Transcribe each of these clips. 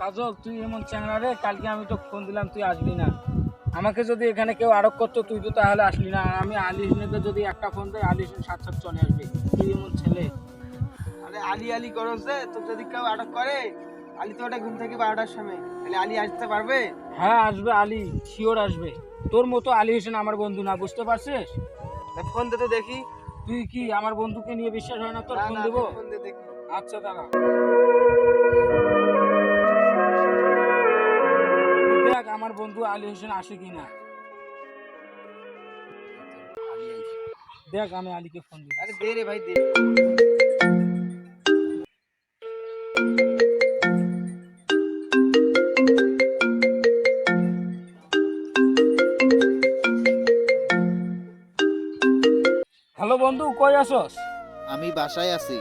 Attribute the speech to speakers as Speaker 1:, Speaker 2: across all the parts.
Speaker 1: কাজল, তুই এমন চ্যাংড়া রে, কালকে আমি তো ফোন দিলাম তুই আসবি না। আমাকে যদি এখানে কেউ আটক করতো তুই তো তাহলে আসলি না। আর আমি আলি হোসেনকে যদি একটা ফোন দিই, আলি হোসেন সাথে সাথে চলে আসবে। তুই এমন ছেলে।
Speaker 2: আরে আলি আলি করস যে, তো যদি কেউ আটক করে, আলি তো ওটা ঘুম থেকে 12টার সময়, তাহলে আলি আসতে পারবে?
Speaker 1: হ্যাঁ আসবে, আলি শিওর আসবে। তোর মতো আলি হোসেন আমার বন্ধু না, বুঝতে পারছিস?
Speaker 2: ফোন দে তো দেখি।
Speaker 1: তুই কি আমার বন্ধুকে নিয়ে বিশ্বাস হয় না তোর? ফোন
Speaker 2: না,
Speaker 1: দেবো?
Speaker 2: ফোন দে দেখি।
Speaker 1: আচ্ছা দাঁড়া। দেখ আমার বন্ধু আলী হোসেন আসে কিনা। দেখ আমি আলীকে ফোন দিই।
Speaker 2: আরে দে রে ভাই, দে।
Speaker 1: হ্যালো বন্ধু, কই আসস?
Speaker 3: আমি বাসায় আছি।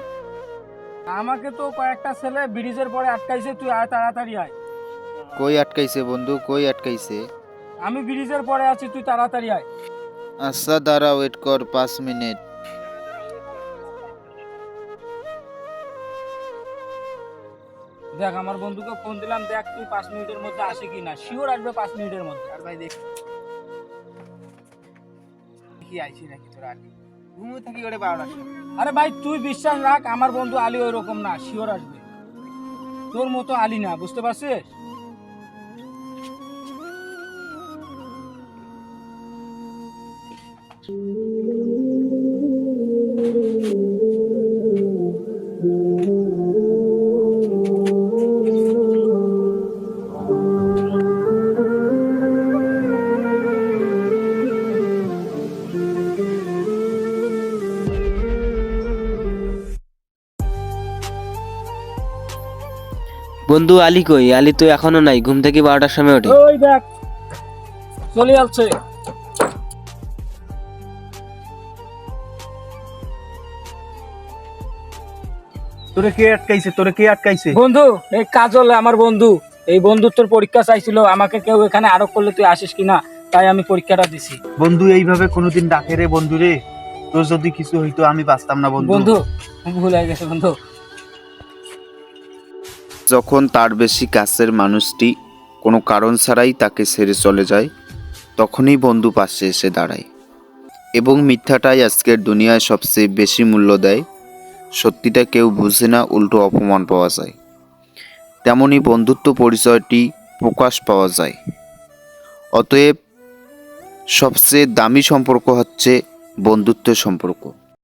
Speaker 1: আমাকে তো কয়েকটা ছেলে ব্রিজের পরে আটকাইছে, তুই আয় তাড়াতাড়ি আয়।
Speaker 3: কই আটকাইছে বন্ধু, কই আটকাইছে?
Speaker 1: আমি ব্রিজের পরে আছি, তুই তাড়াতাড়ি আয়।
Speaker 3: আচ্ছা দাঁড়া, ওয়েট কর 5 মিনিট।
Speaker 1: দেখ আমার বন্ধুকে ফোন দিলাম, দেখ তুই 5 মিনিটের মধ্যে আসে কিনা। শিওর আসবে 5 মিনিটের মধ্যে।
Speaker 2: আর ভাই দেখি কি আইছি নাকি তোর আলি। ঘুমো থাকি ওরে 12টার সময়।
Speaker 1: আরে ভাই তুই বিশ্বাস রাখ, আমার বন্ধু আলী ওই রকম না, শিওর আসবে। তোর মতো আলী না, বুঝতে পারছিস?
Speaker 4: বন্ধু আলী কই? আলী তো এখনো নাই, ঘুম থেকে 12টার সময় ওঠে।
Speaker 1: ওই দেখ চলে যাচ্ছে।
Speaker 2: তোরে কে আটকাইছে? তোরে কে আটকাইছে?
Speaker 1: বন্ধু, এই কাজল আমার বন্ধু। এই বন্ধুত্বর পরীক্ষা চাইছিল, আমাকে কেউ এখানে আটক করলে তুই আসিস কিনা, তাই আমি পরীক্ষাটা দিছি।
Speaker 2: বন্ধু এইভাবে কোনোদিন ডাকে রে বন্ধু রে? তোর যদি কিছু হইতো আমি বাঁচতাম না বন্ধু।
Speaker 1: বন্ধু ভুল হয়ে গেছে বন্ধু।
Speaker 3: যখন তার বেশি কাছের মানুষটি কোনো কারণ ছাড়াই তাকে ছেড়ে চলে যায়, তখনই বন্ধু পাশে এসে দাঁড়ায়। এবং মিথ্যাটাই আজকের দুনিয়ায় সবচেয়ে বেশি মূল্য দেয়। সত্যিটা কেউ বুঝে না, উল্টো অপমান পাওয়া যায়। তেমনই বন্ধুত্ব পরিচয়টি প্রকাশ পাওয়া যায়। অতএব সবচেয়ে দামি সম্পর্ক হচ্ছে বন্ধুত্বের সম্পর্ক।